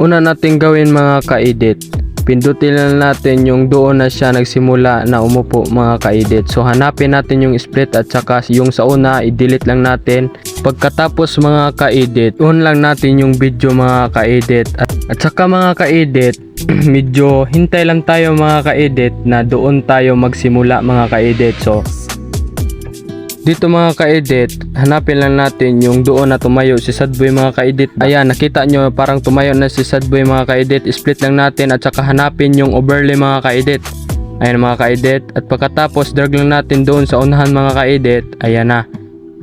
Una nating gawin mga ka-edit, pindutin lang natin yung doon na siya nagsimula na umupo mga ka-edit. So hanapin natin yung split at saka yung sa una i-delete lang natin. Pagkatapos mga ka-edit, on lang natin yung video mga ka-edit. At saka mga ka-edit, medyo hintay lang tayo mga ka-edit na doon tayo magsimula mga ka-edit. So dito mga ka-edit, hanapin lang natin yung doon na tumayo si Sadboy mga ka-edit. Ayan, nakita nyo parang tumayo na si Sadboy mga ka-edit. Split lang natin at saka hanapin yung overlay mga ka-edit. Ayan mga ka-edit. At pagkatapos drag lang natin doon sa unahan mga ka-edit. Ayan na.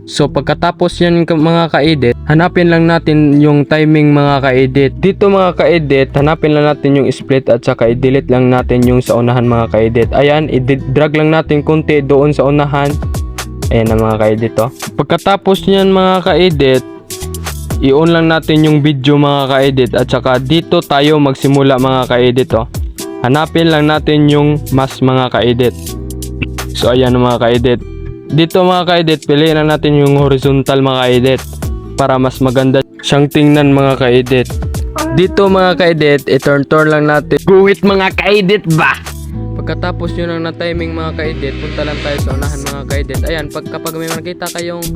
So pagkatapos yan mga ka-edit, hanapin lang natin yung timing mga ka-edit. Dito mga ka-edit, hanapin lang natin yung split at saka i-delete lang natin yung sa unahan mga ka-edit. Ayan, i-drag lang natin konti doon sa unahan. Ayan na mga ka-edit oh. Pagkatapos niyan mga ka-edit, i-on lang natin yung video mga ka-edit at saka dito tayo magsimula mga ka-edit oh. Hanapin lang natin yung mas mga ka-edit. So ayan mga ka-edit. Dito mga ka-edit, piliin lang natin yung horizontal mga ka-edit para mas maganda siyang tingnan mga ka-edit. Dito mga ka-edit, i-turn lang natin. Guhit mga ka-edit ba? Pagkatapos nyo lang na timing mga ka-edit, punta lang tayo sa unahan mga ka-edit. Ayan, kapag may makita kayong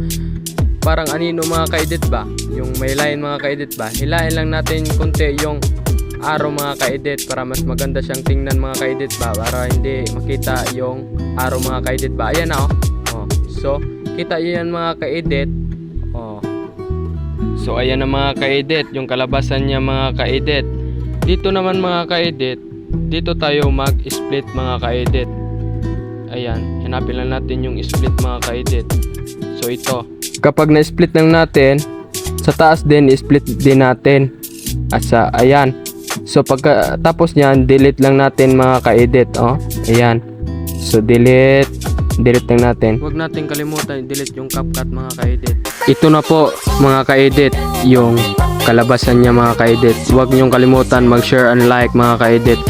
parang anino mga ka-edit ba, yung may line mga ka-edit ba, hilain lang natin konti yung arrow mga ka-edit para mas maganda siyang tingnan mga ka-edit ba, para hindi makita yung arrow mga ka-edit ba. Ayan na oh. So kita yan mga ka-edit oh. So ayan na mga ka-edit yung kalabasan niya mga ka-edit. Dito naman mga ka-edit, dito tayo mag-split mga ka-edit. Ayan, hanapin lang natin yung split mga ka-edit. So ito, kapag na-split lang natin, sa taas din i-split din natin. At sa ayan. So pagkatapos niyan, delete lang natin mga ka-edit oh. Ayan. So delete lang natin. Huwag natin kalimutan i-delete yung CapCut mga ka-edit. Ito na po mga ka-edit yung kalabasan niya mga ka-edit. Huwag niyong kalimutan mag-share and like mga ka-edit.